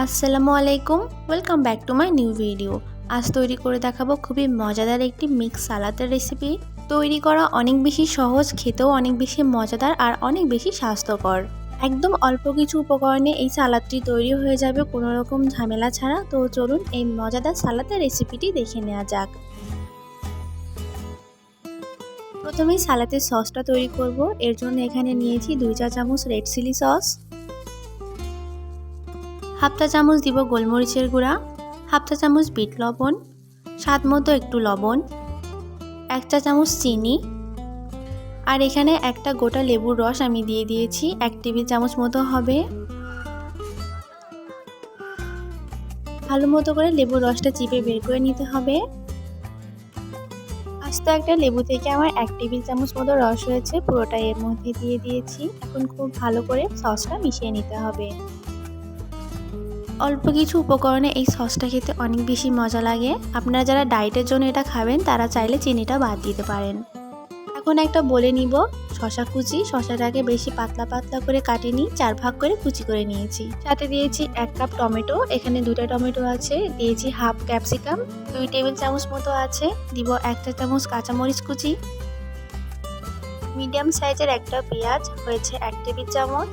আসসালামু আলাইকুম, welcome back to my new video. আজ তৈরি করে দেখাবো খুবই মজাদার একটি মিক্স সালাদের রেসিপি। তৈরি করা অনেক বেশি সহজ, খেতেও অনেক বেশি মজাদার আর অনেক বেশি স্বাস্থ্যকর। একদম অল্প কিছু উপকরণে এই সালাদটি তৈরি হয়ে যাবে কোনো রকম ঝামেলা ছাড়া। তো চলুন এই মজাদার সালাদের রেসিপিটি দেখে নেওয়া যাক। প্রথমেই সালাদের সসটা তৈরি করব। এর জন্য এখানে নিয়েছি 2 চা চামচ রেড চিলি সস, হাফ চা চামচ দিব গোলমরিচের গুঁড়া, হাফ চা চামচ বিট লবণ, স্বাদ মতো একটু লবণ, 1 চা চামচ চিনি, আর এখানে একটা গোটা লেবুর রস আমি দিয়ে দিয়েছি, 1 টেবিল চামচ মতো হবে। ভালো মতো করে লেবুর রসটা চিপে বের করে নিতে হবে। আস্ত একটা লেবু থেকে আমার 1 টেবিল চামচ মতো রস হয়েছে, পুরোটা এর মধ্যে দিয়ে দিয়েছি। এখন খুব ভালো করে সসটা মিশিয়ে নিতে হবে। অল্প কিছু উপকরণে এই সসটা খেতে অনেক বেশি মজা লাগে। আপনারা যারা ডায়েটের জন্য এটা খাবেন তারা চাইলে চিনিটা বাদ দিতে পারেন। এখন একটা বলে নিব শশা কুচি। শশাটাকে বেশি পাতলা পাতলা করে কাটিনি, 4 ভাগ করে কুচি করে নিয়েছি। সাথে দিয়েছি 1 কাপ টমেটো, এখানে 2টা টমেটো আছে। দিয়েছি হাফ ক্যাপসিকাম, 2 টেবিল চামচ মতো আছে। দিব 1 চা চামচ কাঁচামরিচ কুচি। মিডিয়াম সাইজের একটা পেঁয়াজ হয়েছে 1 টেবিল চামচ।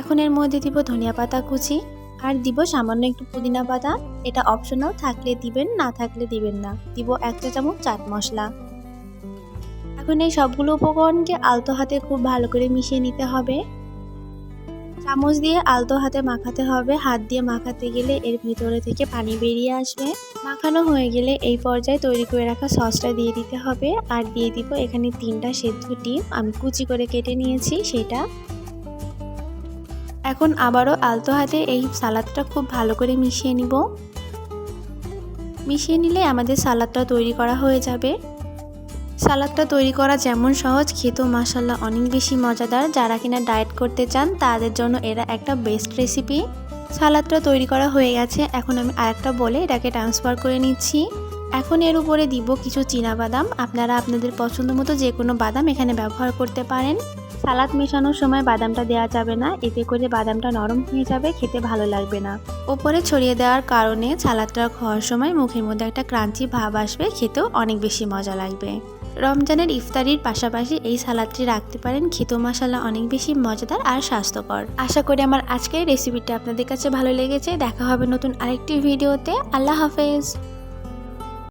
এখন এর মধ্যে দিব ধনিয়া পাতা কুচি আর দিব সামান্য একটু পুদিনা পাতা। এটা অপশনাল, থাকলে দিবেন, না থাকলে দিবেন না। দিব 1 চা চামচ চাট মশলা। এখন এই সবগুলো উপকরণকে আলতো হাতে খুব ভালো করে মিশিয়ে নিতে হবে। চামচ দিয়ে আলতো হাতে মাখাতে হবে। হাত দিয়ে মাখাতে গেলে এর ভিতরে থেকে পানি বেরিয়ে আসবে। মাখানো হয়ে গেলে এই পর্যায়ে তৈরি করে রাখা সসটা দিয়ে দিতে হবে। আর দিয়ে দিব এখানে 3টা সেদ্ধ ডিম আমি কুচি করে কেটে নিয়েছি সেটা। এখন আবারও আলতো হাতে এই সালাদটা খুব ভালো করে মিশিয়ে নিব। মিশিয়ে নিলে আমাদের সালাদটা তৈরি করা হয়ে যাবে। সালাদটা তৈরি করা যেমন সহজ, খেতেও মাশাআল্লাহ অনেক বেশি মজাদার। যারা কিনা ডায়েট করতে চান তাদের জন্য এরা একটা বেস্ট রেসিপি। সালাদটা তৈরি করা হয়ে গেছে। এখন আমি আরেকটা বলে এটাকে ট্রান্সফার করে নিচ্ছি। এখন এর উপরে দিব কিছু চীনাবাদাম। আপনারা আপনাদের পছন্দ মতো যে কোনো বাদাম এখানে ব্যবহার করতে পারেন। সালাদ মেশানোর সময় বাদামটা দেওয়া যাবে না, এতে করে বাদামটা নরম হয়ে যাবে, খেতে ভালো লাগবে না। ওপরে ছড়িয়ে দেওয়ার কারণে সালাদটা খাওয়ার সময় মুখের মধ্যে একটা ক্রাঞ্চি ভাব আসবে, খেতেও অনেক বেশি মজা লাগবে। রমজানের ইফতারির পাশাপাশি এই সালাদটি রাখতে পারেন, খেতেও মাশাআল্লাহ অনেক বেশি মজাদার আর স্বাস্থ্যকর। আশা করি আমার আজকের রেসিপিটা আপনাদের কাছে ভালো লেগেছে। দেখা হবে নতুন আরেকটি ভিডিওতে। আল্লাহ হাফেজ।